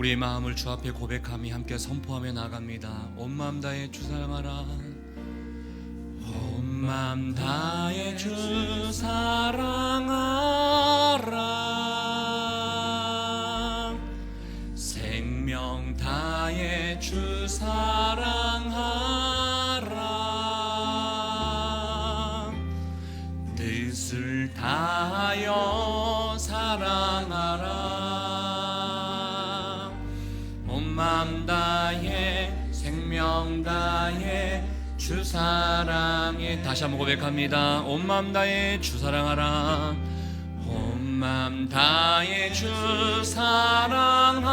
우리의 마음을 주 앞에 고백하며 함께 선포하며 나갑니다. 온 마음 다해 주 사랑하라. 온 마음 다해 주 사랑하라. 생명 다해 주 사랑하라. 뜻을 다하여 사랑하라. 온 마음 다해 생명 다해 주 사랑해. 다시 한번 고백합니다. 온 마음 다해 주 사랑하라. 온 마음 다해 주 사랑하라.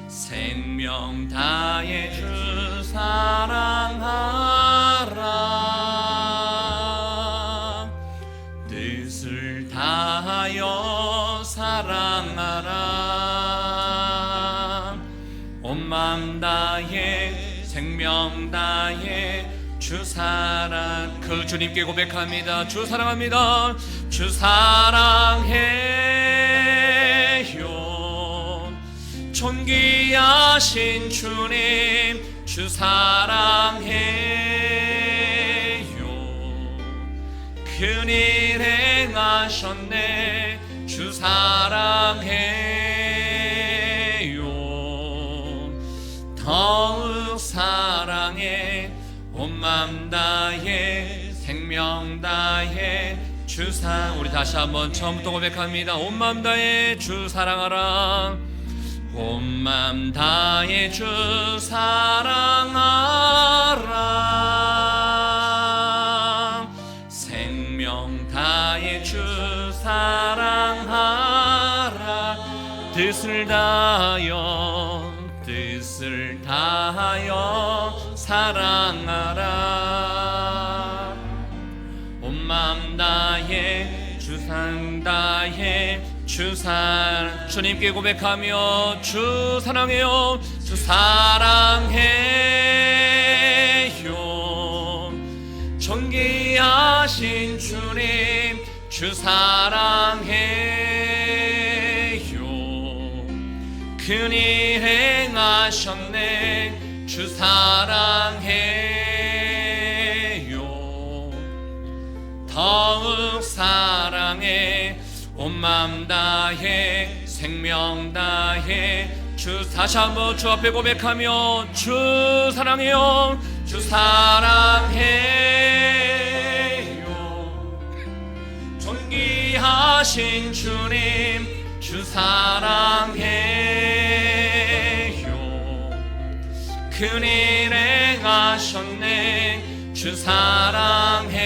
생명 다해 주 사랑하라. 뜻을 다하여 사랑하라. 온 마음 다해 생명 다해 주 사랑. 그 주님께 고백합니다. 주 사랑합니다. 주 사랑해요. 존귀하신 주님 주 사랑해요. 큰일 행하셨네. 주 사랑해요. 더욱 사랑해. 온 마음 다해 생명 다해 주 사랑. 우리 다시 한번 처음부터 고백합니다. 온 마음 다해 주 사랑하라. 온 마음 다해 주 사랑하라. 생명 다해 주 사랑하라. 뜻을 다하여 사랑하라. 온 마음 다해 주 사랑 다해 주 사랑. 주님께 고백하며 주 사랑해요. 주 사랑해요. 존귀하신 주님 주 사랑해요. 큰일 행하셨네. 주 사랑해요. 더욱 사랑해. 온 마음 다해 생명 다해 주. 다시 한번 주 앞에 고백하며 주 사랑해요. 주 사랑해요. 존귀하신 주님 주 사랑해요. 큰일 행하셨네. 주 사랑해요.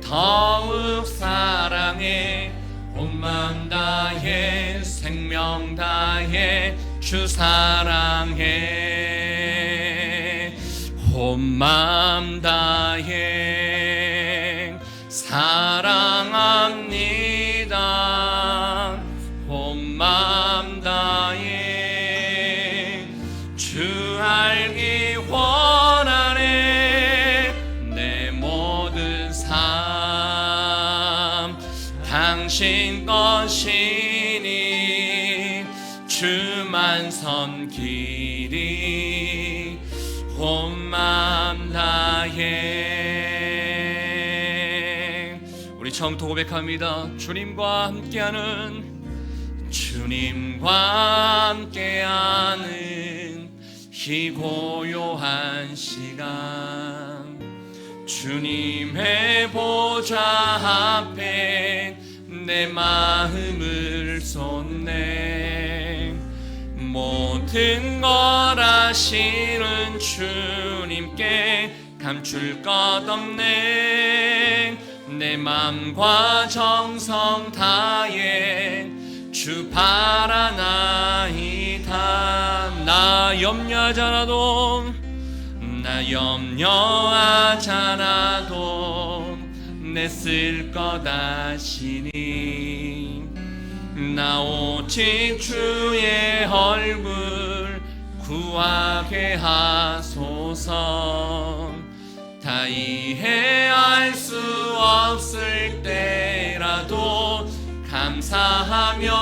더욱 사랑해. 온 마음 다해 생명 다해 주 사랑해. 온 마음 다해 사랑합니다. 온 마음 다해 주 알기 원하네. 내 모든 삶 당신 것이니 주만 섬기리. 온 마음 다해. 우리 처음부터 고백합니다. 주님과 함께하는 이 고요한 시간, 주님의 보좌 앞에 내 마음을 쏟네. 모든 걸 아시는 주님께 감출 것 없네. 내 맘과 정성 다해 주 바라나이다. 나 염려하지 않아도 내 쓸 것 아시니. 나 오직 주의 얼굴 구하게 하소서. 다 이해할 수 없을 때라도 감사하며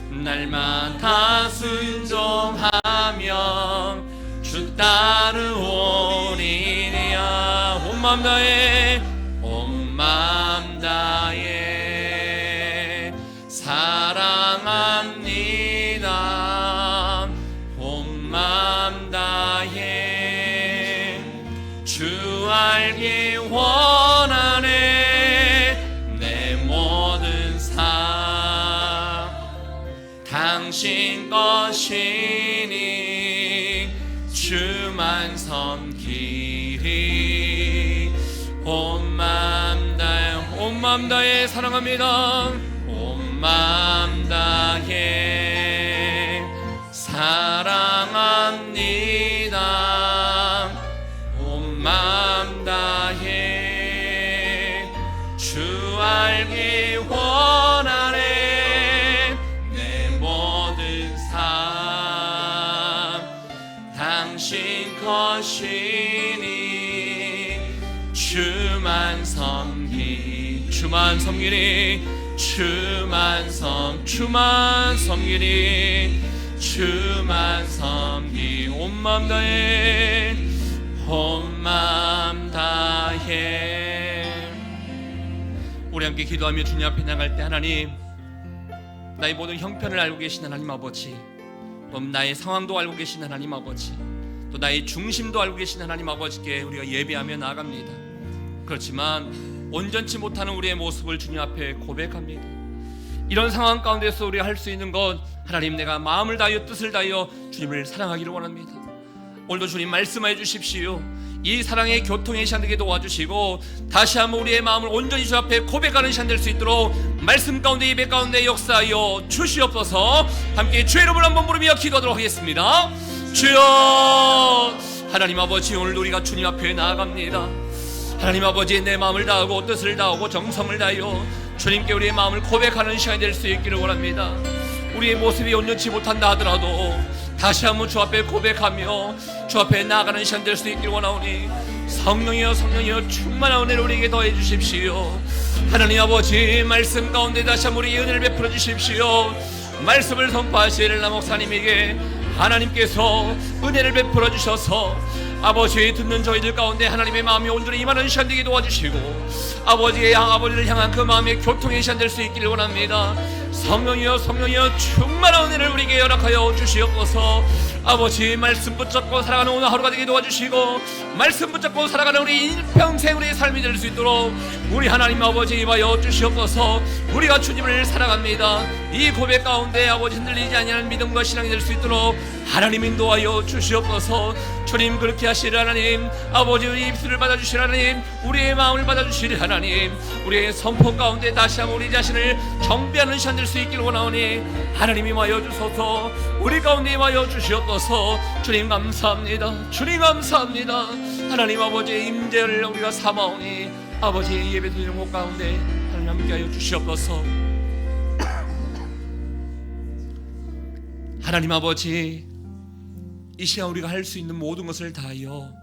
날마다 순종하며 주 따르오리니야. 온 마음 다해 온 마음 다해 사랑합니다. 온 마음 다해 주 알기 원하네. 내 모든 삶 당신 것이니 주만 섬기리. 온 마음 다해 사랑합니다. 온 마음 다해 사랑합니다. 온 마음 다해 주 알기 원하네. 내 모든 삶 당신 것이니 주만 섬기리. 주만 섬기리. 온 마음 다해 온 마음 다해. 우리 함께 기도하며 주님 앞에 나갈 때, 하나님, 나의 모든 형편을 알고 계신 하나님 아버지, 또 나의 상황도 알고 계신 하나님 아버지, 또 나의 중심도 알고 계신 하나님 아버지께 우리가 예배하며 나아갑니다. 그렇지만 온전치 못하는 우리의 모습을 주님 앞에 고백합니다. 이런 상황 가운데서 우리가 할 수 있는 것, 하나님, 내가 마음을 다하여 뜻을 다하여 주님을 사랑하기를 원합니다. 오늘도 주님 말씀해 주십시오. 이 사랑의 교통의 시간 되게 도와주시고, 다시 한번 우리의 마음을 온전히 주 앞에 고백하는 시간 될 수 있도록 말씀 가운데 예배 가운데 역사하여 주시옵소서. 함께 주의 이름을 한번 부르며 기도하도록 하겠습니다. 주여, 하나님 아버지, 오늘도 우리가 주님 앞에 나아갑니다. 하나님 아버지, 내 마음을 다하고 뜻을 다하고 정성을 다하여 주님께 우리의 마음을 고백하는 시간이 될 수 있기를 원합니다. 우리의 모습이 온전치 못한다 하더라도 다시 한번 주 앞에 고백하며 주 앞에 나아가는 시간 될 수 있기를 원하오니, 성령이여 충만한 은혜를 우리에게 더해 주십시오. 하나님 아버지, 말씀 가운데 다시 한번 우리에게 은혜를 베풀어 주십시오. 말씀을 선포하실 나 목사님에게 하나님께서 은혜를 베풀어 주셔서 아버지, 듣는 저희들 가운데 하나님의 마음이 온전히 임하는 시간 되게 도와주시고, 아버지를 향한 그 마음의 교통의 시간 될 수 있기를 원합니다. 성령이여 충만한 은혜를 우리에게 허락하여 주시옵소서. 아버지, 말씀 붙잡고 살아가는 오늘 하루가 되게 도와주시고, 말씀 붙잡고 살아가는 우리 일평생 우리의 삶이 될 수 있도록 우리 하나님 아버지 임하여 주시옵소서. 우리가 주님을 사랑합니다. 이 고백 가운데 아버지 흔들리지 아니하는 믿음과 신앙이 될 수 있도록 하나님 인도하여 주시옵소서. 주님, 그렇게 하시리 하나님, 아버지 우리 입술을 받아주시리 하나님, 우리의 마음을 받아주시리 하나님, 우리의 선포 가운데 다시 한번 우리 자신을 정비하는 시간 될 수 있기를 원하오니 하나님이 임하여 주소서. 우리 가운데 임하여 주시옵소서. 주님 감사합니다. 주님 감사합니다. 하나님 아버지의 임재를 우리가 삼아오니 아버지 예배 드리는 곳 가운데 하나님 함께하여 주시옵소서. 하나님 아버지, 이 시간 우리가 할 수 있는 모든 것을 다하여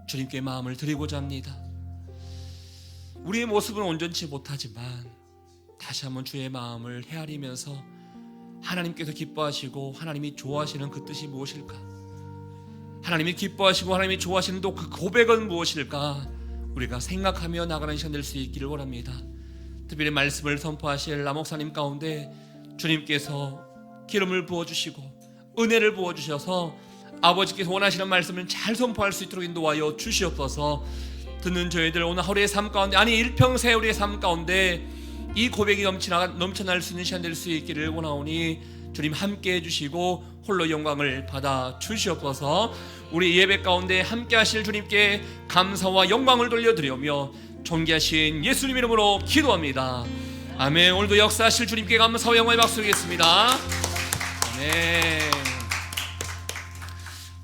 주님께 마음을 드리고자 합니다. 우리의 모습은 온전치 못하지만 다시 한번 주의 마음을 헤아리면서 하나님께서 기뻐하시고 하나님이 좋아하시는 그 뜻이 무엇일까? 하나님이 기뻐하시고 하나님이 좋아하시는 또 그 고백은 무엇일까? 우리가 생각하며 나가는 시간 될 수 있기를 원합니다. 특별히 말씀을 선포하실 나 목사님 가운데 주님께서 기름을 부어주시고 은혜를 부어주셔서 아버지께서 원하시는 말씀을 잘 선포할 수 있도록 인도하여 주시옵소서. 듣는 저희들 오늘 하루의 삶 가운데, 아니 일평생 우리의 삶 가운데 이 고백이 넘쳐날 수 있는 시간 될 수 있기를 원하오니 주님 함께 해주시고 홀로 영광을 받아 주시옵소서. 우리 예배 가운데 함께 하실 주님께 감사와 영광을 돌려드리며 존귀하신 예수님 이름으로 기도합니다. 아멘. 오늘도 역사하실 주님께 감사와 영광의 박수 드리겠습니다. 아멘.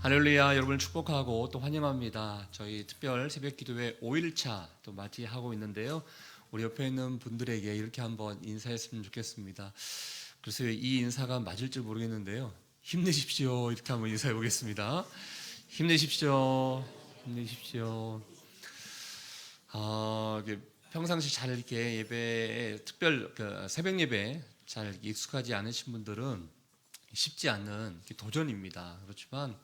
할렐루야. 여러분을 축복하고 또 환영합니다. 저희 특별 새벽 기도회 5일차 또 맞이하고 있는데요. 우리 옆에 있는 분들에게 이렇게 한번 인사했으면 좋겠습니다. 그래서 이 인사가 맞을지 모르겠는데요. 힘내십시오. 이렇게 한번 인사해 보겠습니다. 힘내십시오. 힘내십시오. 이게 평상시 잘 이렇게 예배에 특별 새벽 예배 잘 익숙하지 않으신 분들은 쉽지 않는 도전입니다. 그렇지만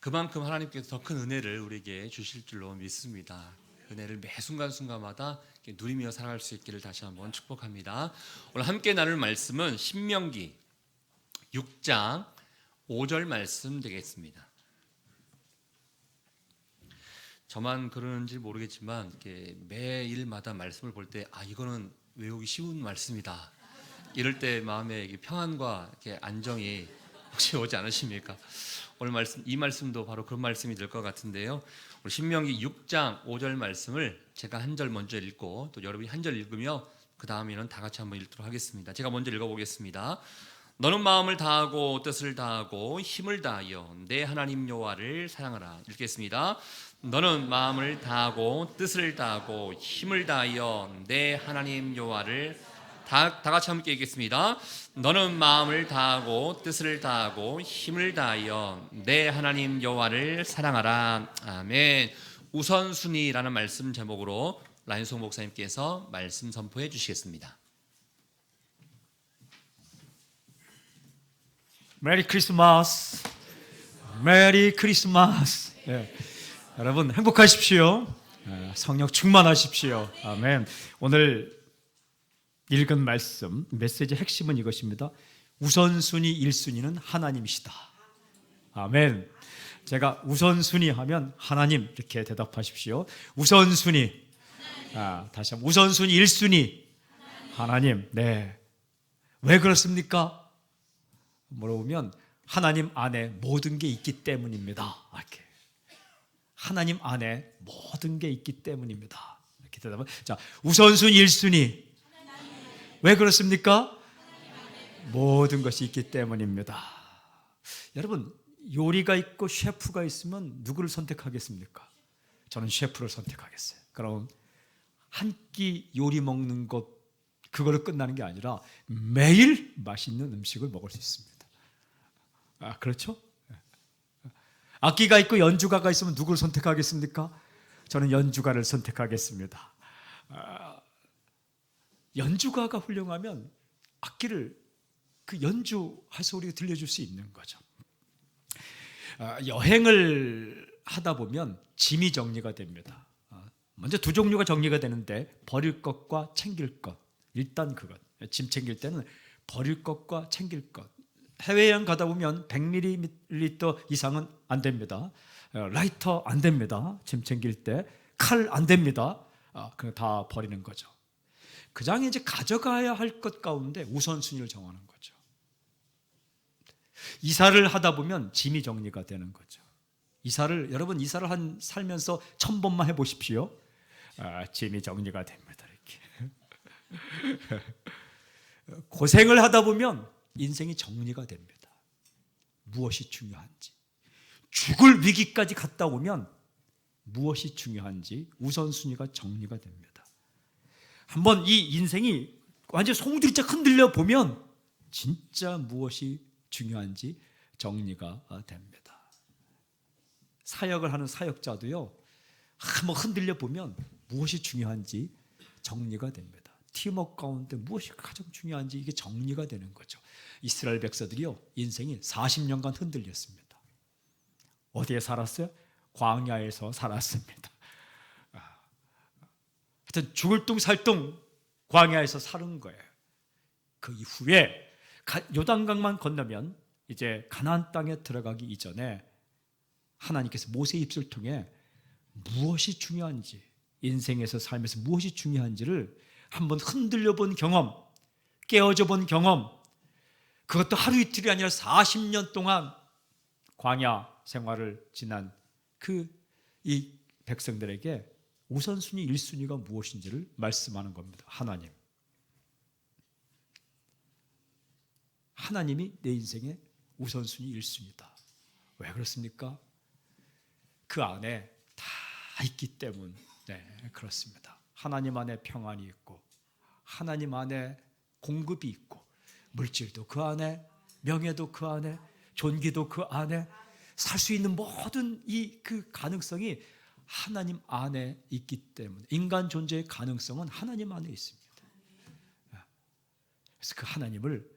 그만큼 하나님께서 더 큰 은혜를 우리에게 주실 줄로 믿습니다. 은혜를 매 순간순간마다 누리며 살아갈 수 있기를 다시 한번 축복합니다. 오늘 함께 나눌 말씀은 신명기 6장 5절 말씀 되겠습니다. 저만 그러는지 모르겠지만 매일마다 말씀을 볼 때 이거는 외우기 쉬운 말씀이다. 이럴 때 마음에 평안과 안정이 혹시 오지 않으십니까? 오늘 이 말씀도 바로 그런 말씀이 될 것 같은데요. 우리 신명기 6장 5절 말씀을 제가 한 절 먼저 읽고 또 여러분이 한 절 읽으며 그 다음에는 다 같이 한번 읽도록 하겠습니다. 제가 먼저 읽어보겠습니다. 너는 마음을 다하고 뜻을 다하고 힘을 다하여 내 하나님 여호와를 사랑하라. 읽겠습니다. 너는 마음을 다하고 뜻을 다하고 힘을 다하여 내 하나님 여호와를 다 같이 함께 읽겠습니다. 너는 마음을 다하고 뜻을 다하고 힘을 다하여 내 하나님 여호와를 사랑하라. 아멘. 우선순위라는 말씀 제목으로 라인송 목사님께서 말씀 선포해 주시겠습니다. 메리 크리스마스. 메리 크리스마스. 여러분 행복하십시오. 성령 충만하십시오. 아멘. 오늘 읽은 말씀 메시지 핵심은 이것입니다. 우선순위 1순위는 하나님이시다. 아멘. 제가 우선순위 하면 하나님 이렇게 대답하십시오. 우선순위. 다시 한번 우선순위 1순위 하나님. 네. 왜 그렇습니까? 물어보면 하나님 안에 모든 게 있기 때문입니다. 이렇게. 하나님 안에 모든 게 있기 때문입니다. 이렇게 대답은. 자, 우선순위 1순위. 왜 그렇습니까? 모든 것이 있기 때문입니다. 여러분, 요리가 있고 셰프가 있으면 누구를 선택하겠습니까? 저는 셰프를 선택하겠어요. 그럼 한 끼 요리 먹는 것 그걸로 끝나는 게 아니라 매일 맛있는 음식을 먹을 수 있습니다. 그렇죠? 악기가 있고 연주가가 있으면 누구를 선택하겠습니까? 저는 연주가를 선택하겠습니다. 연주가가 훌륭하면 악기를 연주할 소리가 들려줄 수 있는 거죠. 여행을 하다 보면 짐이 정리가 됩니다. 먼저 두 종류가 정리가 되는데 버릴 것과 챙길 것. 일단 그것. 짐 챙길 때는 버릴 것과 챙길 것. 해외여행 가다 보면 100ml 이상은 안 됩니다. 라이터 안 됩니다. 짐 챙길 때. 칼 안 됩니다. 그냥 다 버리는 거죠. 그 장에 이제 가져가야 할 것 가운데 우선순위를 정하는 거죠. 이사를 하다 보면 짐이 정리가 되는 거죠. 여러분 이사를 살면서 1000번만 해보십시오. 짐이 정리가 됩니다. 이렇게. 고생을 하다 보면 인생이 정리가 됩니다. 무엇이 중요한지. 죽을 위기까지 갔다 오면 무엇이 중요한지 우선순위가 정리가 됩니다. 한번 이 인생이 완전 송두리째 흔들려 보면 진짜 무엇이 중요한지 정리가 됩니다. 사역을 하는 사역자도요, 한번 흔들려 보면 무엇이 중요한지 정리가 됩니다. 팀워크 가운데 무엇이 가장 중요한지 이게 정리가 되는 거죠. 이스라엘 백성들이요, 인생이 40년간 흔들렸습니다. 어디에 살았어요? 광야에서 살았습니다. 하여튼 죽을 둥 살 둥 광야에서 사는 거예요. 그 이후에 요단강만 건너면 이제 가나안 땅에 들어가기 이전에 하나님께서 모세 입술 통해 무엇이 중요한지, 인생에서 삶에서 무엇이 중요한지를 한번 흔들려 본 경험, 깨어져 본 경험, 그것도 하루 이틀이 아니라 40년 동안 광야 생활을 지난 이 백성들에게 우선순위 1순위가 무엇인지를 말씀하는 겁니다. 하나님이 내 인생의 우선순위 1순위다. 왜 그렇습니까? 그 안에 다 있기 때문에 그렇습니다. 하나님 안에 평안이 있고, 하나님 안에 공급이 있고, 물질도 그 안에, 명예도 그 안에, 존귀도 그 안에, 살 수 있는 모든 그 가능성이 하나님 안에 있기 때문에 인간 존재의 가능성은 하나님 안에 있습니다. 그래서 그 하나님을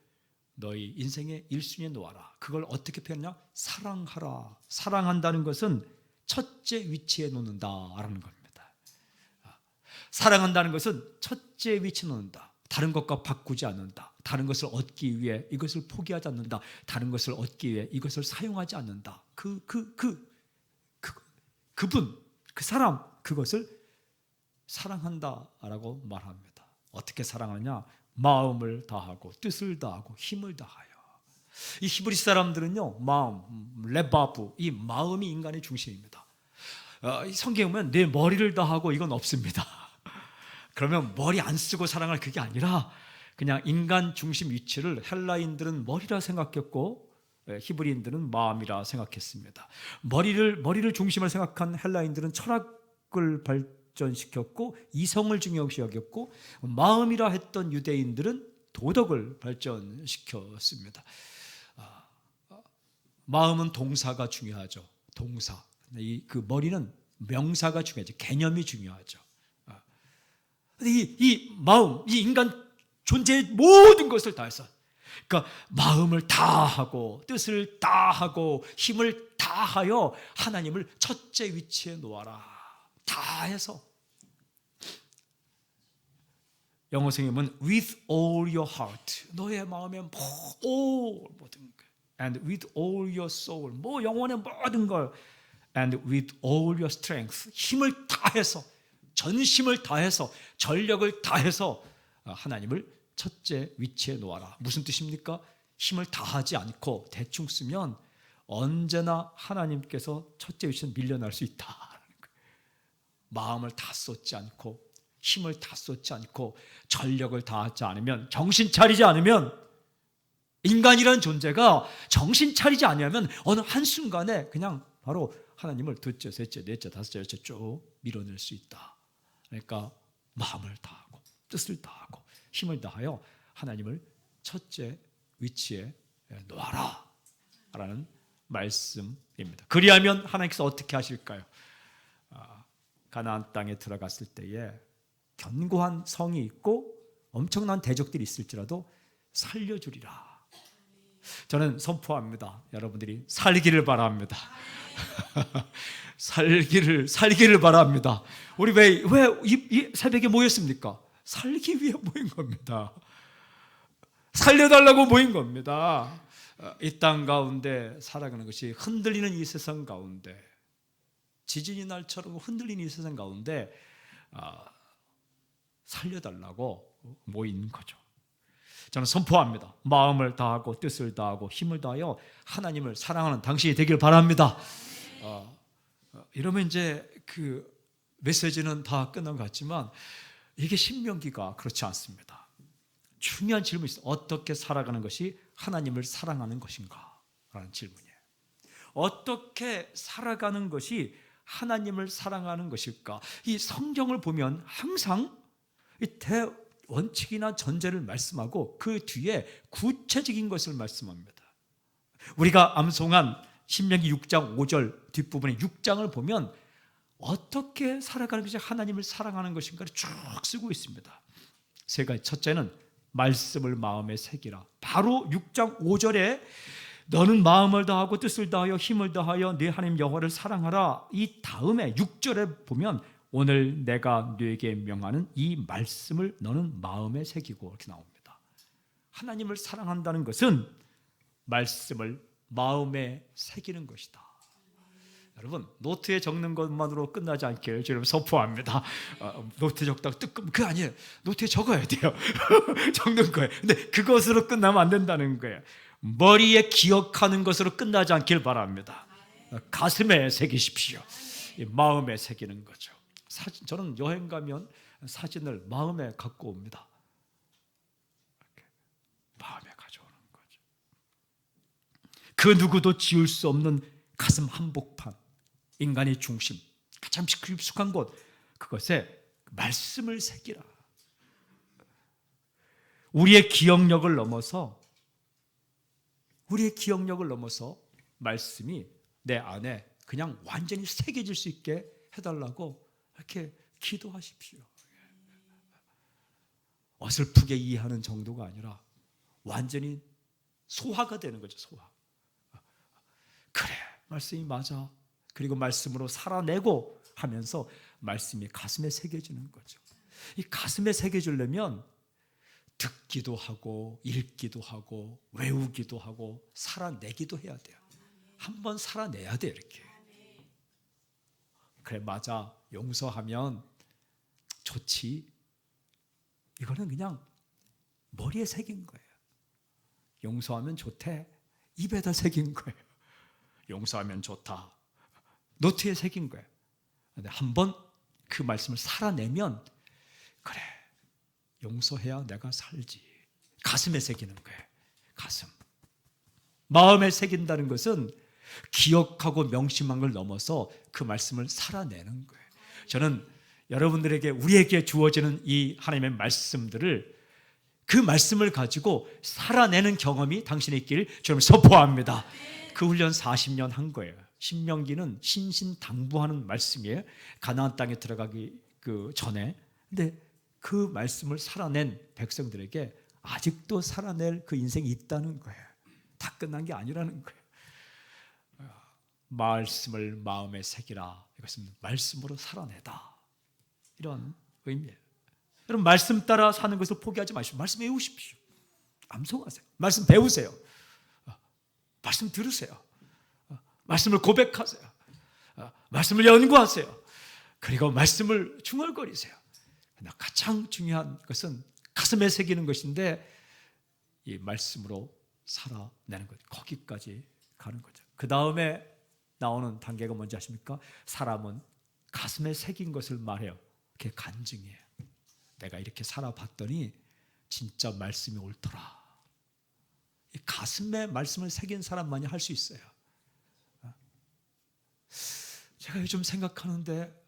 너희 인생의 1순위에 놓아라. 그걸 어떻게 표현하냐? 사랑하라. 사랑한다는 것은 첫째 위치에 놓는다라는 겁니다. 사랑한다는 것은 첫째 위치에 놓는다. 다른 것과 바꾸지 않는다. 다른 것을 얻기 위해 이것을 포기하지 않는다. 다른 것을 얻기 위해 이것을 사용하지 않는다. 그분, 그 사람, 그것을 사랑한다라고 말합니다. 어떻게 사랑하냐? 마음을 다하고 뜻을 다하고 힘을 다하여. 이 히브리 사람들은요, 마음, 레바브, 이 마음이 인간의 중심입니다. 이 성경에 보면 내 머리를 다하고 이건 없습니다. 그러면 머리 안 쓰고 사랑할 그게 아니라 그냥 인간 중심 위치를 헬라인들은 머리라 생각했고 히브리인들은 마음이라 생각했습니다. 머리를 중심으로 생각한 헬라인들은 철학을 발전시켰고 이성을 중요시 여겼고, 마음이라 했던 유대인들은 도덕을 발전시켰습니다. 마음은 동사가 중요하죠. 동사. 그 머리는 명사가 중요하죠. 개념이 중요하죠. 이 마음, 이 인간 존재의 모든 것을 다해서, 그러니까 마음을 다하고 뜻을 다하고 힘을 다하여 하나님을 첫째 위치에 놓아라. 다해서. 영어 성경은 with all your heart, 너의 마음의 모든 것, and with all your soul, 영혼의 모든 걸, and with all your strength, 힘을 다해서, 전심을 다해서, 전력을 다해서 하나님을 첫째 위치에 놓아라. 무슨 뜻입니까? 힘을 다하지 않고 대충 쓰면 언제나 하나님께서 첫째 위치에 밀려날 수 있다. 마음을 다 쏟지 않고 힘을 다 쏟지 않고 전력을 다하지 않으면, 정신 차리지 않으면, 인간이라는 존재가 정신 차리지 않으면 어느 한순간에 그냥 바로 하나님을 둘째, 셋째, 넷째, 다섯째, 여섯째 쭉 밀어낼 수 있다. 그러니까 마음을 다하고 뜻을 다하고 힘을 다하여 하나님을 첫째 위치에 놓아라 라는 말씀입니다. 그리하면 하나님께서 어떻게 하실까요? 가나안 땅에 들어갔을 때에 견고한 성이 있고 엄청난 대적들이 있을지라도 살려주리라. 저는 선포합니다. 여러분들이 살기를 바랍니다. 살기를 바랍니다. 우리 왜 이 새벽에 모였습니까? 살기 위해 모인 겁니다. 살려달라고 모인 겁니다. 이 땅 가운데 살아가는 것이 흔들리는 이 세상 가운데, 지진이 날처럼 흔들리는 이 세상 가운데 살려달라고 모인 거죠. 저는 선포합니다. 마음을 다하고 뜻을 다하고 힘을 다하여 하나님을 사랑하는 당신이 되길 바랍니다. 이러면 이제 그 메시지는 다 끝난 것 같지만 이게 신명기가 그렇지 않습니다. 중요한 질문이 있어요. 어떻게 살아가는 것이 하나님을 사랑하는 것인가? 라는 질문이에요. 어떻게 살아가는 것이 하나님을 사랑하는 것일까? 이 성경을 보면 항상 이 대원칙이나 전제를 말씀하고 그 뒤에 구체적인 것을 말씀합니다. 우리가 암송한 신명기 6장 5절 뒷부분의 6장을 보면 어떻게 살아가는 것이 하나님을 사랑하는 것인가를 쭉 쓰고 있습니다. 세 가지. 첫째는 말씀을 마음에 새기라. 바로 6장 5절에 너는 마음을 다하고 뜻을 다하여 힘을 다하여 네 하나님 여호와를 사랑하라. 이 다음에 6절에 보면 오늘 내가 네게 명하는 이 말씀을 너는 마음에 새기고 이렇게 나옵니다. 하나님을 사랑한다는 것은 말씀을 마음에 새기는 것이다. 여러분, 노트에 적는 것만으로 끝나지 않기를 주님 선포합니다. 노트에 적다가 뜨끔 그거 아니에요. 노트에 적어야 돼요. 적는 거예요. 근데 그것으로 끝나면 안 된다는 거예요. 머리에 기억하는 것으로 끝나지 않길 바랍니다. 가슴에 새기십시오. 마음에 새기는 거죠. 저는 여행 가면 사진을 마음에 갖고 옵니다. 이렇게 마음에 가져오는 거죠. 그 누구도 지울 수 없는 가슴 한복판, 인간의 중심, 가장 깊숙한 곳, 그것에 말씀을 새기라. 우리의 기억력을 넘어서 말씀이 내 안에 그냥 완전히 새겨질 수 있게 해달라고 이렇게 기도하십시오. 어설프게 이해하는 정도가 아니라 완전히 소화가 되는 거죠. 소화. 그래, 말씀이 맞아. 그리고 말씀으로 살아내고 하면서 말씀이 가슴에 새겨지는 거죠. 이 가슴에 새겨지려면 듣기도 하고 읽기도 하고 외우기도 하고 살아내기도 해야 돼요. 한번 살아내야 돼요. 이렇게. 그래, 맞아. 용서하면 좋지. 이거는 그냥 머리에 새긴 거예요. 용서하면 좋대. 입에다 새긴 거예요. 용서하면 좋다. 노트에 새긴 거예요. 근데 한번 그 말씀을 살아내면 그래, 용서해야 내가 살지. 가슴에 새기는 거예요. 가슴. 마음에 새긴다는 것은 기억하고 명심한 걸 넘어서 그 말씀을 살아내는 거예요. 저는 여러분들에게, 우리에게 주어지는 이 하나님의 말씀들을, 그 말씀을 가지고 살아내는 경험이 당신의 있기를 저는 선포합니다. 그 훈련 40년 한 거예요. 신명기는 신신당부하는 말씀이에요. 가나안 땅에 들어가기 전에. 근데 그 말씀을 살아낸 백성들에게 아직도 살아낼 그 인생이 있다는 거예요. 다 끝난 게 아니라는 거예요. 말씀을 마음에 새기라. 이것은 말씀으로 살아내다. 이런 의미예요. 여러분, 말씀 따라 사는 것을 포기하지 마시고 말씀 외우십시오. 암송하세요. 말씀 배우세요. 말씀 들으세요. 말씀을 고백하세요. 말씀을 연구하세요. 그리고 말씀을 중얼거리세요. 그러나 가장 중요한 것은 가슴에 새기는 것인데 이 말씀으로 살아내는 것. 거기까지 가는 거죠. 그 다음에 나오는 단계가 뭔지 아십니까? 사람은 가슴에 새긴 것을 말해요. 그게 간증이에요. 내가 이렇게 살아봤더니 진짜 말씀이 옳더라. 이 가슴에 말씀을 새긴 사람만이 할 수 있어요. 제가 요즘 생각하는데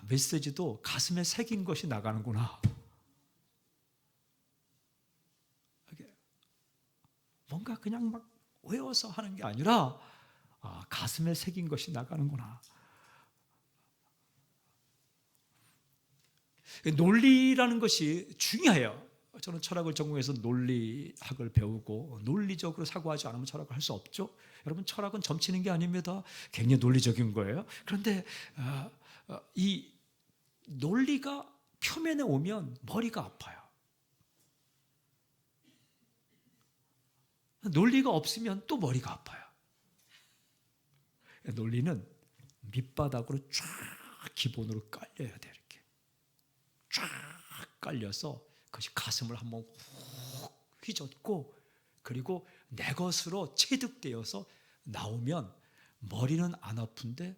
메시지도 가슴에 새긴 것이 나가는구나. 뭔가 그냥 막 외워서 하는 게 아니라 가슴에 새긴 것이 나가는구나. 논리라는 것이 중요해요. 저는 철학을 전공해서 논리학을 배우고 논리적으로 사고하지 않으면 철학을 할 수 없죠. 여러분, 철학은 점치는 게 아닙니다. 굉장히 논리적인 거예요. 그런데 이 논리가 표면에 오면 머리가 아파요. 논리가 없으면 또 머리가 아파요. 논리는 밑바닥으로 쫙 기본으로 깔려야 돼요. 이렇게 쫙 깔려서 그것이 가슴을 한번 훅 휘젓고 그리고 내 것으로 체득되어서 나오면 머리는 안 아픈데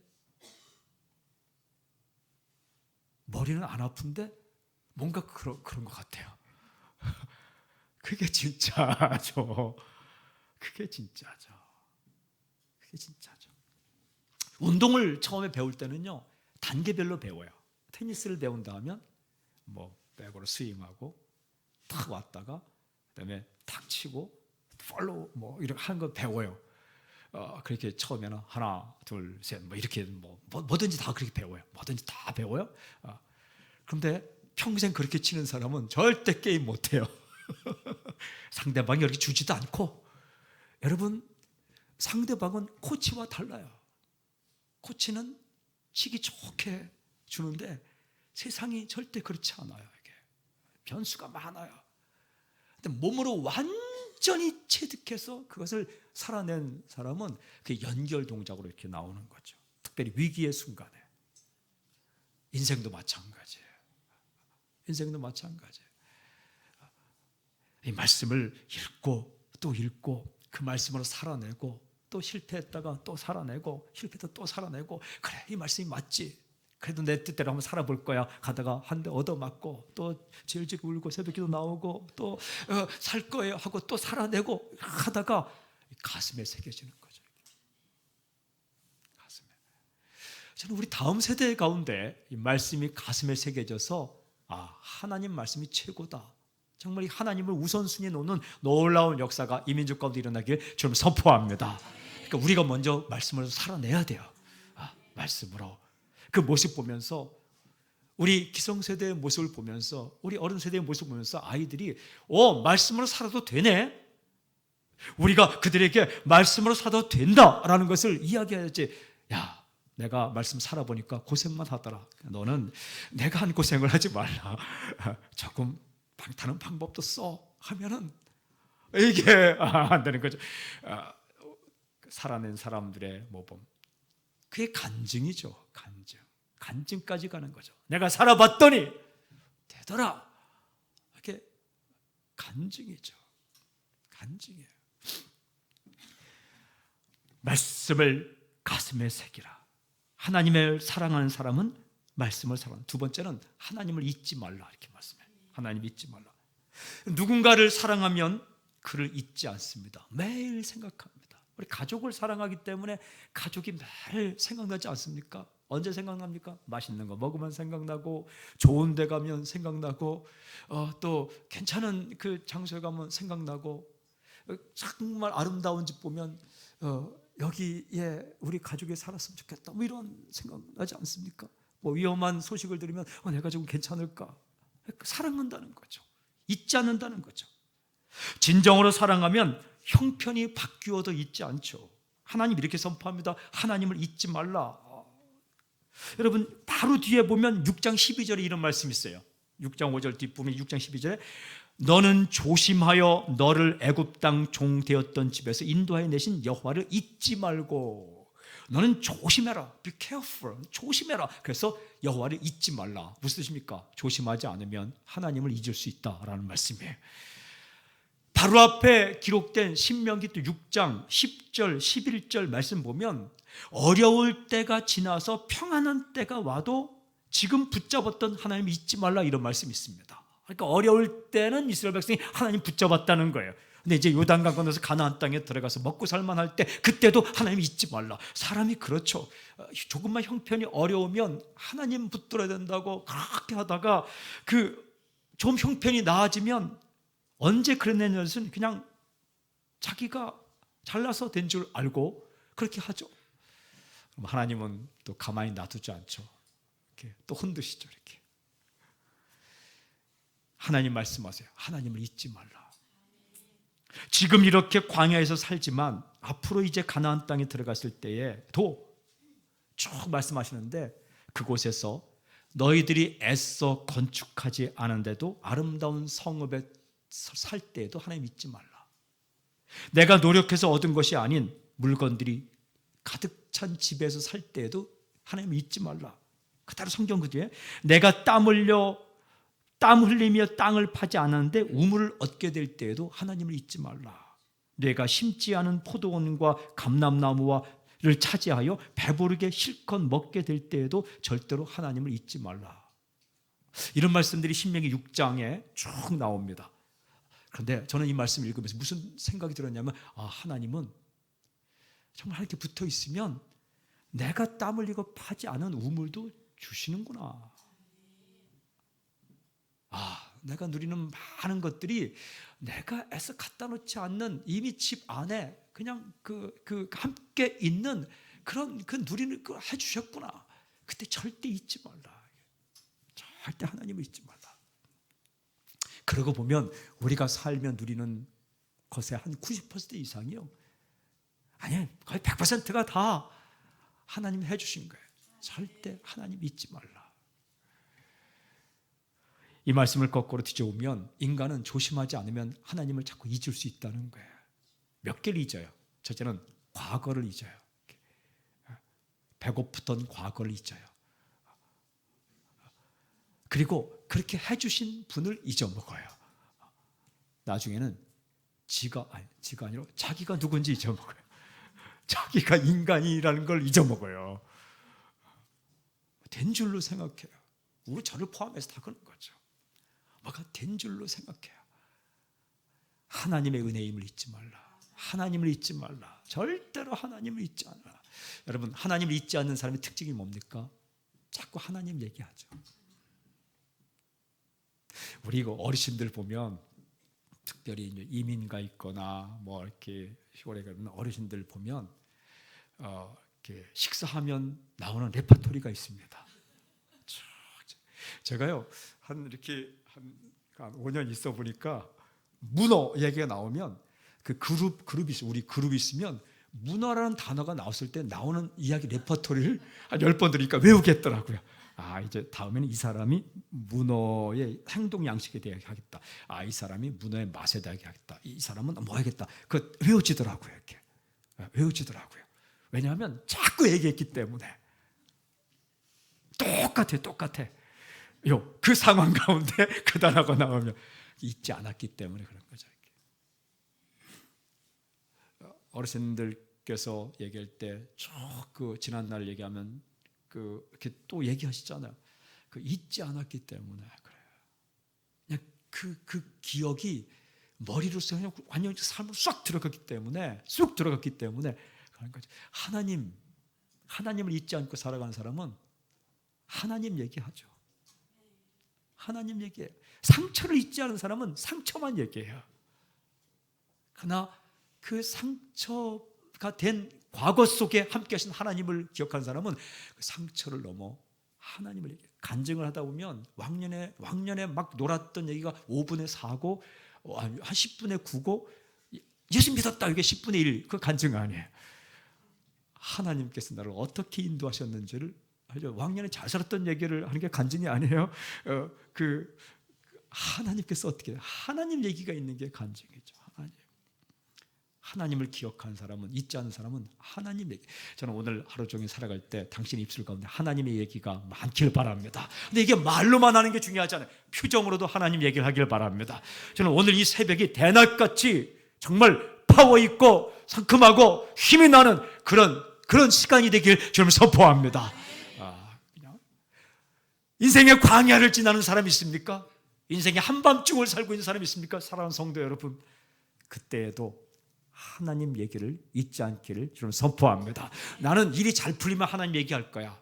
뭔가 그런 것 같아요. 그게 진짜죠. 그게 진짜죠. 운동을 처음에 배울 때는요, 단계별로 배워요. 테니스를 배운다 하면 백으로 스윙하고 탁 왔다가 그다음에 탁 치고 팔로우 이렇게 하는 거 배워요. 그렇게 처음에는 하나, 둘, 셋 이렇게 뭐든지 다 그렇게 배워요. 뭐든지 다 배워요. 그런데 평생 그렇게 치는 사람은 절대 게임 못 해요. 상대방이 이렇게 주지도 않고. 여러분, 상대방은 코치와 달라요. 코치는 치기 좋게 주는데 세상이 절대 그렇지 않아요. 이게 변수가 많아요. 근데 몸으로 완전히 체득해서 그것을 살아낸 사람은 그 연결 동작으로 이렇게 나오는 거죠. 특별히 위기의 순간에. 인생도 마찬가지예요. 이 말씀을 읽고 또 읽고 그 말씀으로 살아내고 또 실패했다가 또 살아내고 실패했다가 또 살아내고, 그래, 이 말씀이 맞지. 그래도 내 뜻대로 한번 살아볼 거야. 가다가 한 대 얻어맞고 또 질질 울고 새벽기도 나오고 또 살 거예요 하고 또 살아내고 하다가 가슴에 새겨지는 거죠. 가슴에. 저는 우리 다음 세대 가운데 이 말씀이 가슴에 새겨져서 하나님 말씀이 최고다. 정말 이 하나님을 우선순위에 놓는 놀라운 역사가 이 민족 가운데 일어나길 저는 선포합니다. 그러니까 우리가 먼저 말씀을 살아내야 돼요. 말씀으로. 그 모습 보면서, 우리 기성세대의 모습을 보면서, 우리 어른 세대의 모습을 보면서 아이들이 말씀으로 살아도 되네, 우리가 그들에게 말씀으로 살아도 된다라는 것을 이야기해야지. 야, 내가 말씀 살아보니까 고생만 하더라. 너는 내가 한 고생을 하지 말라. 조금 다른 방법도 써 하면은 이게 안 되는 거죠. 살아낸 사람들의 모범, 그게 간증이죠. 간증까지 가는 거죠. 내가 살아봤더니 되더라. 이렇게 간증이죠. 간증이에요. 말씀을 가슴에 새기라. 하나님을 사랑하는 사람은 말씀을 사랑한다. 두 번째는 하나님을 잊지 말라, 이렇게 말씀해요. 하나님 잊지 말라. 누군가를 사랑하면 그를 잊지 않습니다. 매일 생각합니다. 우리 가족을 사랑하기 때문에 가족이 매일 생각나지 않습니까? 언제 생각납니까? 맛있는 거 먹으면 생각나고, 좋은 데 가면 생각나고, 또 괜찮은 그 장소에 가면 생각나고, 정말 아름다운 집 보면 여기에 우리 가족이 살았으면 좋겠다, 뭐 이런 생각 나지 않습니까? 뭐 위험한 소식을 들으면 내 가족은 괜찮을까? 사랑한다는 거죠. 잊지 않는다는 거죠. 진정으로 사랑하면 형편이 바뀌어도 잊지 않죠. 하나님 이렇게 선포합니다. 하나님을 잊지 말라. 여러분, 바로 뒤에 보면 6장 12절에 이런 말씀이 있어요. 6장 5절 뒷부분에 6장 12절에 너는 조심하여 너를 애굽 땅 종 되었던 집에서 인도하여 내신 여호와를 잊지 말고. 너는 조심해라. Be careful. 조심해라. 그래서 여호와를 잊지 말라. 무슨 뜻입니까? 조심하지 않으면 하나님을 잊을 수 있다라는 말씀이에요. 바로 앞에 기록된 신명기 또 6장 10절 11절 말씀 보면 어려울 때가 지나서 평안한 때가 와도 지금 붙잡았던 하나님을 잊지 말라, 이런 말씀이 있습니다. 그러니까 어려울 때는 이스라엘 백성이 하나님 붙잡았다는 거예요. 근데 이제 요단강 건너서 가나안 땅에 들어가서 먹고 살만할 때, 그때도 하나님 잊지 말라. 사람이 그렇죠. 조금만 형편이 어려우면 하나님 붙들어야 된다고 그렇게 하다가 좀 형편이 나아지면 언제 그랬냐는 것은 그냥 자기가 잘나서 된 줄 알고 그렇게 하죠. 그럼 하나님은 또 가만히 놔두지 않죠. 이렇게 또 흔드시죠. 이렇게. 하나님 말씀하세요. 하나님을 잊지 말라. 지금 이렇게 광야에서 살지만 앞으로 이제 가나안 땅에 들어갔을 때에도 쭉 말씀하시는데, 그곳에서 너희들이 애써 건축하지 않은데도 아름다운 성읍에 살 때에도 하나님 잊지 말라. 내가 노력해서 얻은 것이 아닌 물건들이 가득 찬 집에서 살 때에도 하나님 잊지 말라. 그대로 성경 그 뒤에 내가 땀 흘리며 땅을 파지 않았는데 우물을 얻게 될 때에도 하나님을 잊지 말라. 내가 심지 않은 포도원과 감람나무를 차지하여 배부르게 실컷 먹게 될 때에도 절대로 하나님을 잊지 말라. 이런 말씀들이 신명기 6장에 쭉 나옵니다. 그런데 저는 이 말씀을 읽으면서 무슨 생각이 들었냐면, 하나님은 정말 이렇게 붙어 있으면 내가 땀 흘리고 파지 않은 우물도 주시는구나. 내가 누리는 많은 것들이 내가 애써 갖다 놓지 않는, 이미 집 안에 그냥 함께 있는 그런 누리는 거 해주셨구나. 그때 절대 잊지 말라. 절대 하나님을 잊지 말라. 그러고 보면 우리가 살면 누리는 것의 한 90% 이상이요, 아니 거의 100%가 다 하나님이 해주신 거예요. 절대 하나님 잊지 말라. 이 말씀을 거꾸로 뒤져보면 인간은 조심하지 않으면 하나님을 자꾸 잊을 수 있다는 거예요. 몇 개를 잊어요. 첫째는 과거를 잊어요. 배고프던 과거를 잊어요. 그리고 그렇게 해주신 분을 잊어먹어요. 나중에는 지가 아니라 자기가 누군지 잊어먹어요. 자기가 인간이라는 걸 잊어먹어요. 된 줄로 생각해요. 우리 저를 포함해서 다 그런 거죠. 뭐가 된 줄로 생각해요. 하나님의 은혜임을 잊지 말라. 하나님을 잊지 말라. 절대로 하나님을 잊지 않아. 여러분, 하나님을 잊지 않는 사람의 특징이 뭡니까? 자꾸 하나님 얘기하죠. 우리 어르신들 보면, 특별히 이민가 있거나 뭐 이렇게 시골에 가면 어르신들 보면 이렇게 식사하면 나오는 레퍼토리가 있습니다. 제가요 한 5년 있어 보니까 문어 얘기가 나오면 그 그룹이 있어요. 우리 그룹이 있으면 문어라는 단어가 나왔을 때 나오는 이야기 레퍼토리를 한 10번 들으니까 외우겠더라고요. 이제 다음에는 이 사람이 문어의 행동 양식에 대해 하겠다. 이 사람이 문어의 맛에 대해 하겠다. 이 사람은 뭐 하겠다. 그 외워지더라고요. 이렇게 외워지더라고요. 왜냐하면 자꾸 얘기했기 때문에. 똑같아. 그 상황 가운데 그 단어가 나오면 잊지 않았기 때문에 그런 거죠. 어르신들께서 얘기할 때 그 지난 날 얘기하면 이렇게 또 얘기하시잖아요. 잊지 않았기 때문에 그래요. 그냥 그 기억이 머리로서 그냥 완전히 삶으로 쏙 들어갔기 때문에 그런 거죠. 하나님을 잊지 않고 살아가는 사람은 하나님 얘기하죠. 하나님 얘기해요. 상처를 잊지 않은 사람은 상처만 얘기해요. 그러나 그 상처가 된 과거 속에 함께 하신 하나님을 기억한 사람은 그 상처를 넘어 하나님을 얘기해요. 간증을 하다 보면 왕년에 막 놀았던 얘기가 5분의 4고 한 10분의 9고 예수 믿었다 이게 10분의 1 그 간증 아니에요. 하나님께서 나를 어떻게 인도하셨는지를 왕년에 잘 살았던 얘기를 하는 게 간증이 아니에요. 하나님께서 어떻게 하나님 얘기가 있는 게 간증이죠. 하나님을 기억한 사람은 잊지 않은 사람은 하나님 얘기. 저는 오늘 하루 종일 살아갈 때 당신 입술 가운데 하나님의 얘기가 많길 바랍니다. 근데 이게 말로만 하는 게 중요하지 않아요. 표정으로도 하나님 얘기를 하길 바랍니다. 저는 오늘 이 새벽이 대낮같이 정말 파워 있고 상큼하고 힘이 나는 그런 시간이 되길 주님 선포합니다. 인생의 광야를 지나는 사람이 있습니까? 인생의 한밤중을 살고 있는 사람이 있습니까? 사랑하는 성도 여러분, 그때에도 하나님 얘기를 잊지 않기를 좀 선포합니다. 나는 일이 잘 풀리면 하나님 얘기할 거야.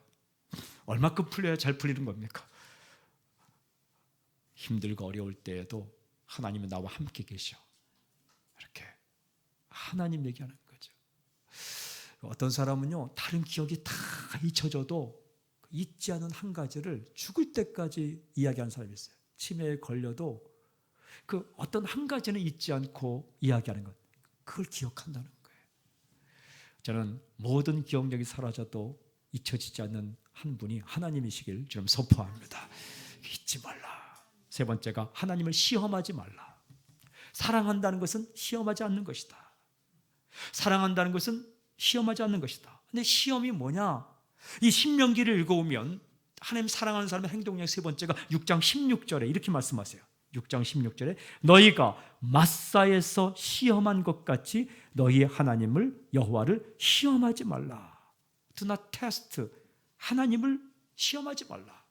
얼마큼 풀려야 잘 풀리는 겁니까? 힘들고 어려울 때에도 하나님은 나와 함께 계셔. 이렇게 하나님 얘기하는 거죠. 어떤 사람은요, 다른 기억이 다 잊혀져도 잊지 않은 한 가지를 죽을 때까지 이야기하는 사람이 있어요. 치매에 걸려도 그 어떤 한 가지는 잊지 않고 이야기하는 것, 그걸 기억한다는 거예요. 저는 모든 기억력이 사라져도 잊혀지지 않는 한 분이 하나님이시길 좀 선포합니다. 잊지 말라. 세 번째가 하나님을 시험하지 말라. 사랑한다는 것은 시험하지 않는 것이다. 사랑한다는 것은 시험하지 않는 것이다. 근데 시험이 뭐냐? 이 신명기를 읽어보면 하나님 사랑하는 사람의 행동력 세 번째가 6장 16절에 이렇게 말씀하세요. 6장 16절에 너희가 마사에서 시험한 것 같이 너희 하나님을 여호와를 시험하지 말라. Do not test. 하나님을 시험하지 말라.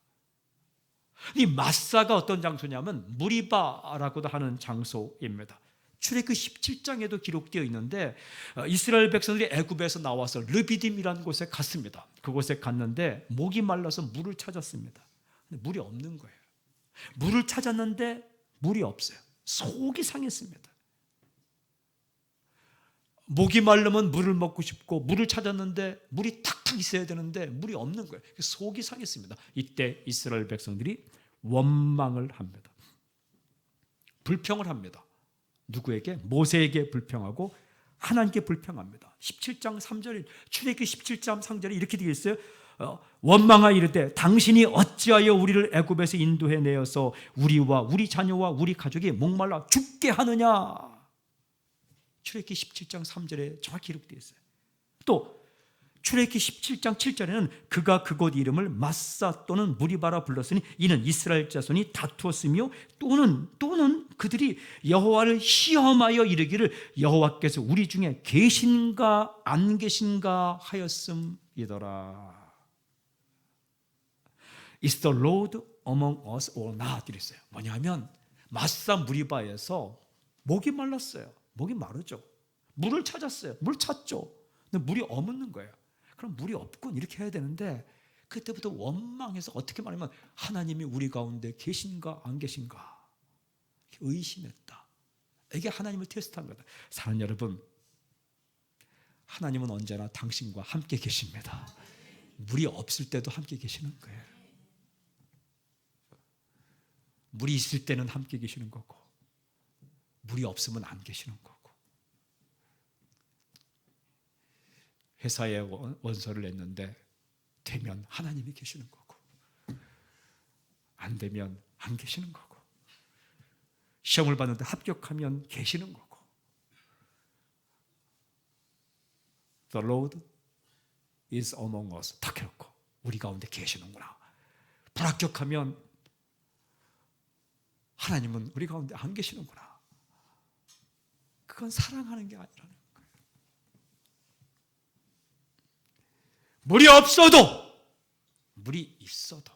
이 마사가 어떤 장소냐면 무리바라고도 하는 장소입니다. 출애굽기 17장에도 기록되어 있는데 이스라엘 백성들이 애굽에서 나와서 르비딤이라는 곳에 갔습니다. 그곳에 갔는데 목이 말라서 물을 찾았습니다. 근데 물이 없는 거예요. 물을 찾았는데 물이 없어요. 속이 상했습니다. 목이 말르면 물을 먹고 싶고 물을 찾았는데 물이 탁탁 있어야 되는데 물이 없는 거예요. 속이 상했습니다. 이때 이스라엘 백성들이 원망을 합니다. 불평을 합니다. 누구에게? 모세에게 불평하고 하나님께 불평합니다. 17장 3절에 출애굽기 17장 3절에 이렇게 되어 있어요. 원망하여 이르되 당신이 어찌하여 우리를 애굽에서 인도해 내어서 우리와 우리 자녀와 우리 가족이 목말라 죽게 하느냐. 출애굽기 17장 3절에 정확히 이렇게 되어 있어요. 또 출애굽기 17장 7절에는 그가 그곳 이름을 마사 또는 무리바라 불렀으니 이는 이스라엘 자손이 다투었으며 또는 그들이 여호와를 시험하여 이르기를 여호와께서 우리 중에 계신가 안 계신가 하였음이더라. Is the Lord among us or not? 이랬어요. 뭐냐면 마사 무리바에서 목이 말랐어요. 목이 마르죠. 물을 찾았어요. 물 찾죠. 근데 물이 없는 거예요. 그럼 물이 없군 이렇게 해야 되는데 그때부터 원망해서 어떻게 말하면 하나님이 우리 가운데 계신가 안 계신가 의심했다. 이게 하나님을 테스트한 거다. 사랑하는 여러분, 하나님은 언제나 당신과 함께 계십니다. 물이 없을 때도 함께 계시는 거예요. 물이 있을 때는 함께 계시는 거고 물이 없으면 안 계시는 거고, 회사에 원서를 냈는데 되면 하나님이 계시는 거고 안 되면 안 계시는 거고, 시험을 봤는데 합격하면 계시는 거고, The Lord is among us. 다 그렇고 우리 가운데 계시는구나. 불합격하면 하나님은 우리 가운데 안 계시는구나. 그건 사랑하는 게 아니라는 거예요. 물이 없어도 물이 있어도,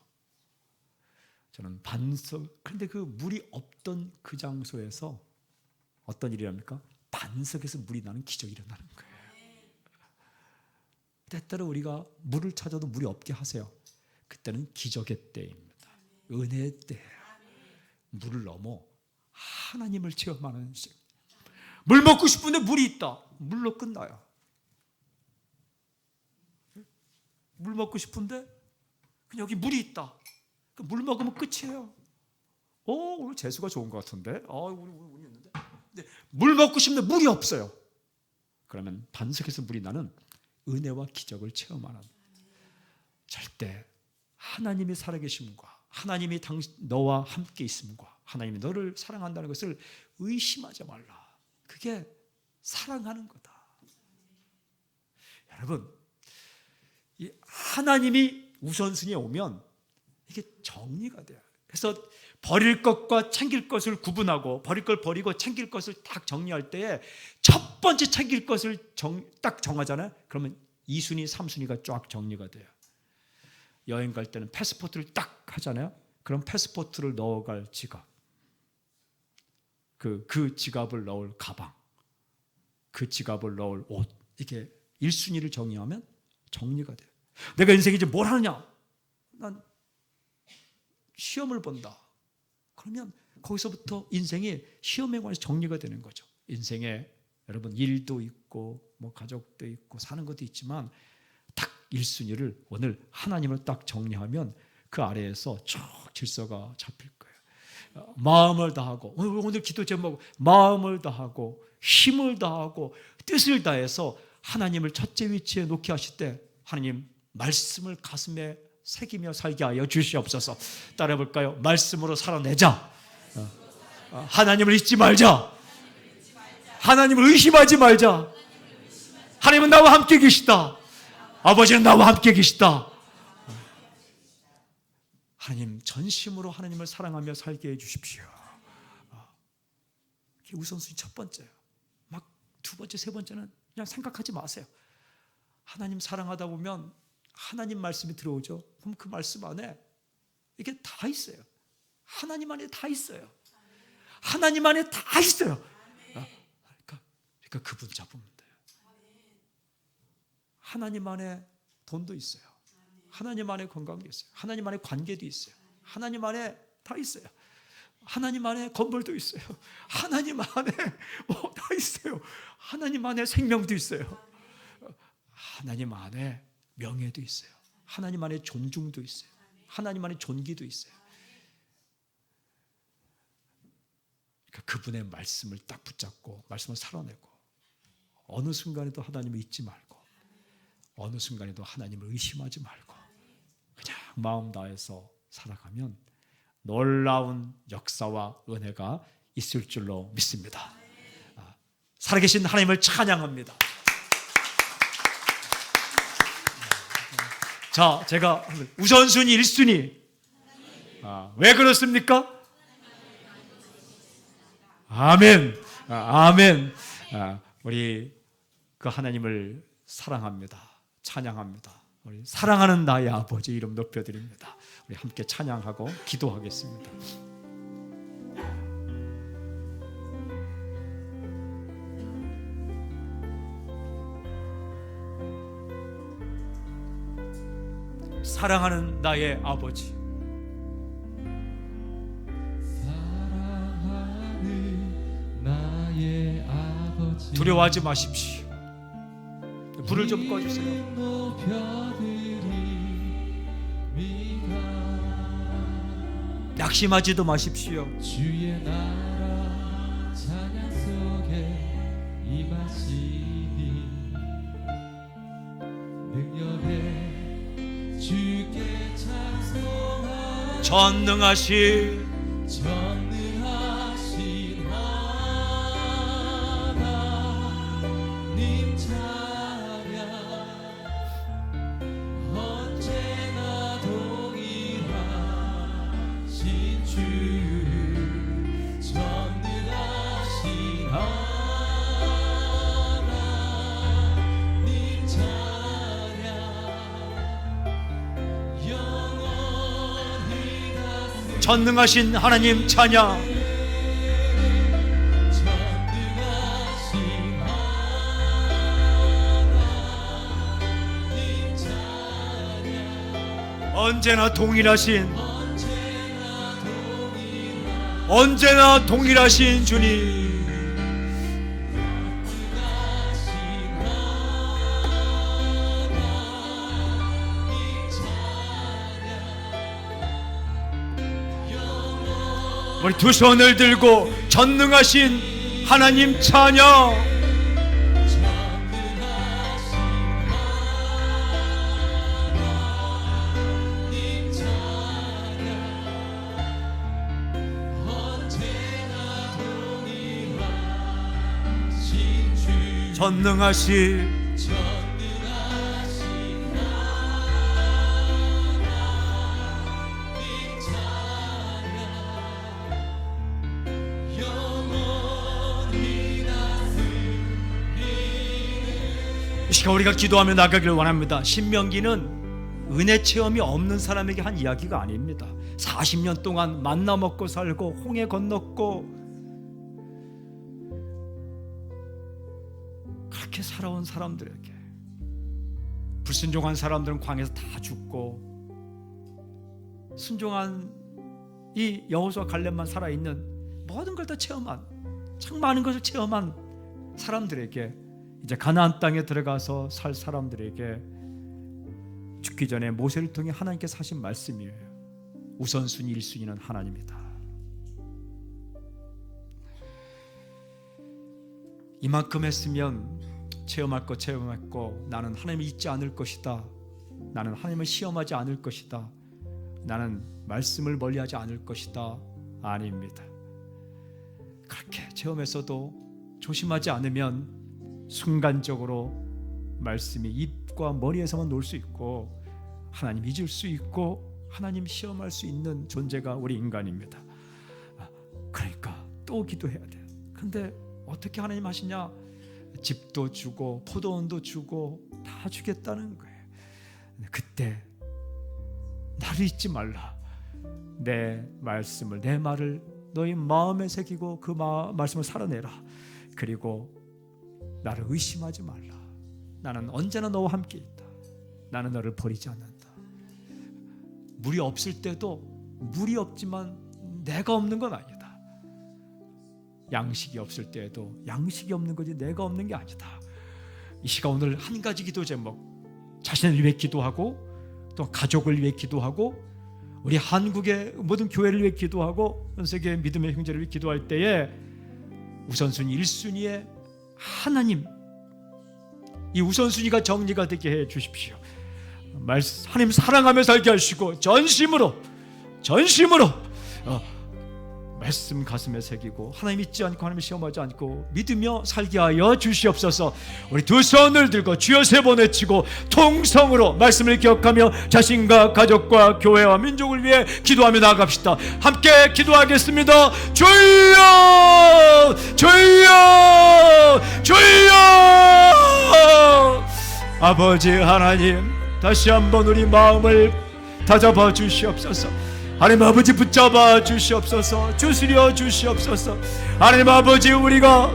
저는 반석, 그런데 그 물이 없던 그 장소에서 어떤 일이 일어납니까? 반석에서 물이 나는 기적이 일어나는 거예요. 때때로 우리가 물을 찾아도 물이 없게 하세요. 그때는 기적의 때입니다. 은혜의 때예요. 물을 넘어 하나님을 체험하는 시간. 물 먹고 싶은데 물이 있다. 물로 끝나요. 물 먹고 싶은데 그냥 여기 물이 있다. 물 먹으면 끝이에요. 오늘 재수가 좋은 것 같은데. 우리 있는데. 근데 물 먹고 싶은데 물이 없어요. 그러면 반석에서 물이 나는 은혜와 기적을 체험하는, 절대 하나님이 살아계심과 하나님이 너와 함께 있음과 하나님이 너를 사랑한다는 것을 의심하지 말라. 그게 사랑하는 거다. 여러분, 이 하나님이 우선순위에 오면 이게 정리가 돼요. 그래서 버릴 것과 챙길 것을 구분하고, 버릴 걸 버리고 챙길 것을 딱 정리할 때에 첫 번째 챙길 것을 딱 정하잖아요. 그러면 2순위, 3순위가 쫙 정리가 돼요. 여행 갈 때는 패스포트를 딱 하잖아요. 그럼 패스포트를 넣어갈 지갑, 그 지갑을 넣을 가방, 그 지갑을 넣을 옷, 이렇게 1순위를 정리하면 정리가 돼요. 내가 인생에 이제 뭘 하느냐? 난 시험을 본다. 그러면 거기서부터 인생이 시험에 관해서 정리가 되는 거죠. 인생에 여러분 일도 있고 뭐 가족도 있고 사는 것도 있지만 딱 1순위를 오늘 하나님을 딱 정리하면 그 아래에서 쭉 질서가 잡힐 거예요. 마음을 다하고, 오늘 기도 제목 마음을 다하고 힘을 다하고 뜻을 다해서 하나님을 첫째 위치에 놓게 하실 때 하나님 말씀을 가슴에 새기며 살게 하여 주시옵소서. 따라해 볼까요? 말씀으로 살아내자. 하나님을 잊지 말자. 하나님을 의심하지 말자. 하나님은 나와 함께 계시다. 아버지는 나와 함께 계시다. 하나님, 전심으로 하나님을 사랑하며 살게 해 주십시오. 그게 우선순위 첫 번째예요. 막 두 번째, 세 번째는 그냥 생각하지 마세요. 하나님 사랑하다 보면 하나님 말씀이 들어오죠. 그럼 그 말씀 안에 이게 다 있어요. 하나님 안에 다 있어요. 하나님 안에 다 있어요. 그러니까 그분 잡으면 돼요. 하나님 안에 돈도 있어요. 하나님 안에 건강도 있어요. 하나님 안에 관계도 있어요. 하나님 안에 다 있어요. 하나님 안에 건물도 있어요. 하나님 안에 다 있어요. 하나님 안에 생명도 있어요. 하나님 안에 명예도 있어요. 하나님 안에 존중도 있어요. 하나님 안에 존귀도 있어요. 그러니까 그분의 말씀을 딱 붙잡고 말씀을 살아내고, 어느 순간에도 하나님을 잊지 말고, 어느 순간에도 하나님을 의심하지 말고 그냥 마음 다해서 살아가면 놀라운 역사와 은혜가 있을 줄로 믿습니다. 살아계신 하나님을 찬양합니다. 자, 제가 우선순위 1순위. 왜 그렇습니까? 아멘. 아멘. 우리 그 하나님을 사랑합니다. 찬양합니다. 우리 사랑하는 나의 아버지 이름 높여드립니다. 우리 함께 찬양하고 기도하겠습니다. 사랑하는 나의 아버지, 사랑하는 나의 아버지, 두려워하지 마십시오. 불을 좀 꺼주세요. 높여드립니다. 낙심하지도 마십시오. 주의 나라 찬양 속에 임하시니 능력에 주께 찬송하리 전능하신 전능하신 하나님 찬양 언제나 동일하신 주 전능하신 하나님 찬양 영원히 다스리는 전능하신 하나님 찬양. 전능하신 하나님 찬양 언제나 동일하신 주님. 우리 두 손을 들고 전능하신 하나님 찬양. 전능하신 이 시간 우리가 기도하며 나가기를 원합니다. 신명기는 은혜 체험이 없는 사람에게 한 이야기가 아닙니다. 40년 동안 만나 먹고 살고 홍해 건넜고 그렇게 살아온 사람들에게, 불순종한 사람들은 광야에서 다 죽고 순종한 이 여호수아 갈렙만 살아있는, 모든 걸 다 체험한, 참 많은 것을 체험한 사람들에게, 이제 가나안 땅에 들어가서 살 사람들에게 죽기 전에 모세를 통해 하나님께서 하신 말씀이에요. 우선순위 1순위는 하나님이다. 이만큼 했으면 체험할 거 체험했고, 나는 하나님을 잊지 않을 것이다, 나는 하나님을 시험하지 않을 것이다, 나는 말씀을 멀리하지 않을 것이다. 아닙니다. 그렇게 체험했어도 조심하지 않으면 순간적으로 말씀이 입과 머리에서만 놀 수 있고, 하나님 잊을 수 있고, 하나님 시험할 수 있는 존재가 우리 인간입니다. 그러니까 또 기도해야 돼요. 근데 어떻게 하나님 하시냐? 집도 주고 포도원도 주고 다 주겠다는 거예요. 그때 나를 잊지 말라. 내 말씀을, 내 말을 너희 마음에 새기고 그 말씀을 살아내라. 그리고 나를 의심하지 말라. 나는 언제나 너와 함께 있다. 나는 너를 버리지 않는다. 물이 없을 때도 물이 없지만 내가 없는 건 아니다. 양식이 없을 때에도 양식이 없는 거지 내가 없는 게 아니다. 이 시간 오늘 한 가지 기도 제목, 자신을 위해 기도하고 또 가족을 위해 기도하고 우리 한국의 모든 교회를 위해 기도하고 전 세계 믿음의 형제를 위해 기도할 때에 우선순위 1순위에 하나님, 이 우선순위가 정리가 되게 해 주십시오. 하나님 사랑하며 살게 하시고 전심으로 말씀 가슴에 새기고 하나님 잊지 않고 하나님 시험하지 않고 믿으며 살게 하여 주시옵소서. 우리 두 손을 들고 주여 세 번 외치고 통성으로 말씀을 기억하며 자신과 가족과 교회와 민족을 위해 기도하며 나아갑시다. 함께 기도하겠습니다. 주여 주여 주여. 아버지 하나님, 다시 한번 우리 마음을 다잡아 주시옵소서. 하나님 아버지 붙잡아 주시옵소서. 주시려 주시옵소서. 하나님 아버지, 우리가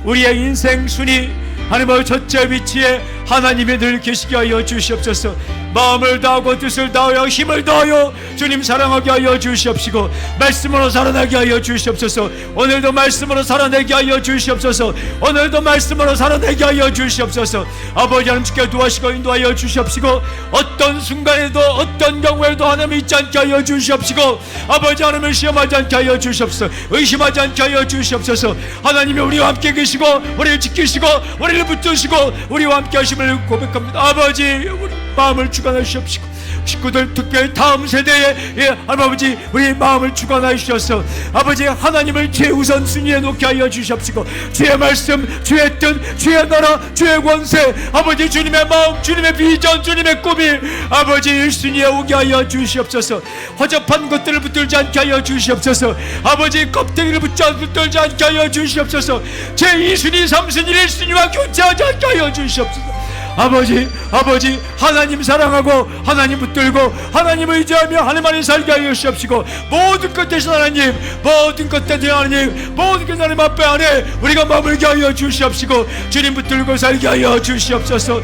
우리의 인생 순위 하나님 아버지 첫째 위치에 하나님이 늘 계시게 하여 주시옵소서. 마음을 다하고 뜻을 다하여 힘을 다하여 주님 사랑하게 하여 주시옵시고 말씀으로 살아나게 하여 주시옵소서. 오늘도 말씀으로 살아내게 하여 주시옵소서. 오늘도 말씀으로 살아내게 하여 주시옵소서. 아버지 하나님 주께 도와시고 인도하여 주시옵시고 어떤 순간에도 어떤 경우에도 하나님 잊지 않게 하여 주시옵시고 아버지 하나님을 시험하지 않게 하여 주시옵소서. 의심하지 않게 하여 주시옵소서. 하나님이 우리와 함께 계시고 우리를 지키시고 우리를 붙드시고 우리와 함께 하심을 고백합니다. 아버지 우리 마음을 주관하여 주시옵시고 식구들 특별히 다음 세대에 아버지 우리 마음을 주관하여 주셔서 아버지 하나님을 최우선 순위에 놓게 하여 주시옵시고 주의 말씀 주의 뜻 주의 나라 주의 권세 아버지 주님의 마음 주님의 비전 주님의 꿈이 아버지 1순위에 오게 하여 주시옵소서. 허접한 것들을 붙들지 않게 하여 주시옵소서. 아버지 껍데기를 붙들지 않게 하여 주시옵소서. 제2순위 3순위 1순위와 교체하지 않게 하여 주시옵소서. 아버지 하나님 사랑하고 하나님 붙들고 하나님을 의지하며 하나님 안에 살게 하여 주시옵시고 모든 것 대신 하나님 모든 것 대신 하나님 모든 것 하나님 앞에 안에 우리가 머물게 하여 주시옵시고 주님 붙들고 살게 하여 주시옵소서.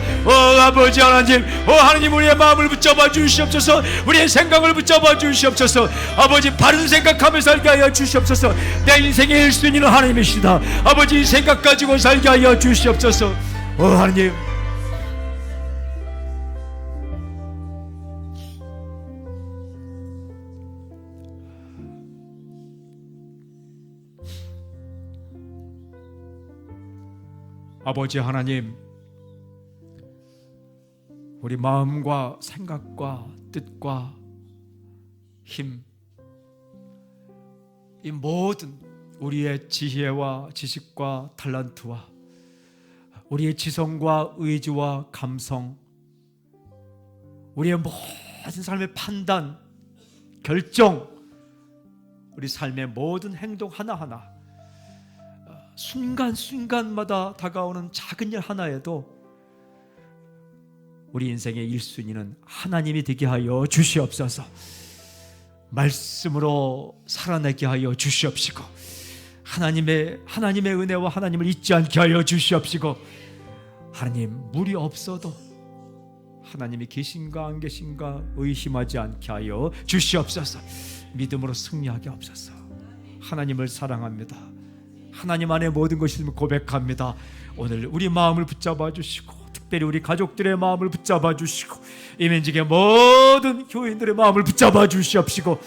아버지 하나님 하나님 우리의 마음을 붙잡아 주시옵소서. 우리의 생각을 붙잡아 주시옵소서. 아버지 바른 생각하며 살게 하여 주시옵소서. 내 인생의 1순위는 하나님이시다. 아버지 생각 가지고 살게 하여 주시옵소서. 하나님 아버지 하나님 우리 마음과 생각과 뜻과 힘 이 모든 우리의 지혜와 지식과 탤런트와 우리의 지성과 의지와 감성 우리의 모든 삶의 판단 결정 우리 삶의 모든 행동 하나하나 순간순간마다 다가오는 작은 일 하나에도 우리 인생의 1순위는 하나님이 되게 하여 주시옵소서. 말씀으로 살아내게 하여 주시옵시고 하나님의 은혜와 하나님을 잊지 않게 하여 주시옵시고 하나님 물이 없어도 하나님이 계신가 안 계신가 의심하지 않게 하여 주시옵소서. 믿음으로 승리하게 하옵소서. 하나님을 사랑합니다. 하나님 안에 모든 것이 있음을 고백합니다. 오늘 우리 마음을 붙잡아 주시고 특별히 우리 가족들의 마음을 붙잡아 주시고 이민직의 모든 교인들의 마음을 붙잡아 주시옵시고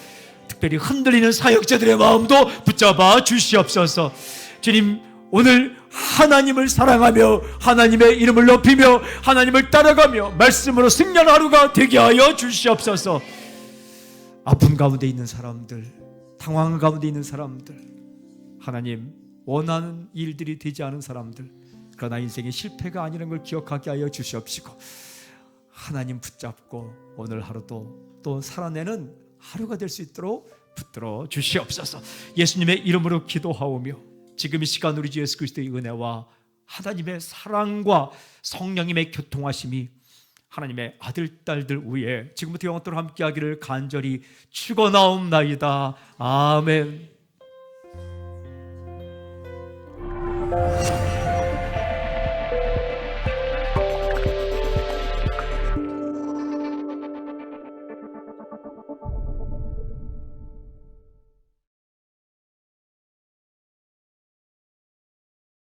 특별히 흔들리는 사역자들의 마음도 붙잡아 주시옵소서. 주님 오늘 하나님을 사랑하며 하나님의 이름을 높이며 하나님을 따라가며 말씀으로 승리하는 하루가 되게 하여 주시옵소서. 아픔 가운데 있는 사람들 당황 가운데 있는 사람들 하나님 원하는 일들이 되지 않은 사람들 그러나 인생의 실패가 아니라는 걸 기억하게 하여 주시옵시고 하나님 붙잡고 오늘 하루도 또 살아내는 하루가 될 수 있도록 붙들어 주시옵소서. 예수님의 이름으로 기도하오며 지금 이 시간 우리 주 예수 그리스도의 은혜와 하나님의 사랑과 성령님의 교통하심이 하나님의 아들 딸들 위에 지금부터 영원토록 함께하기를 간절히 축원하옵나이다. 아멘.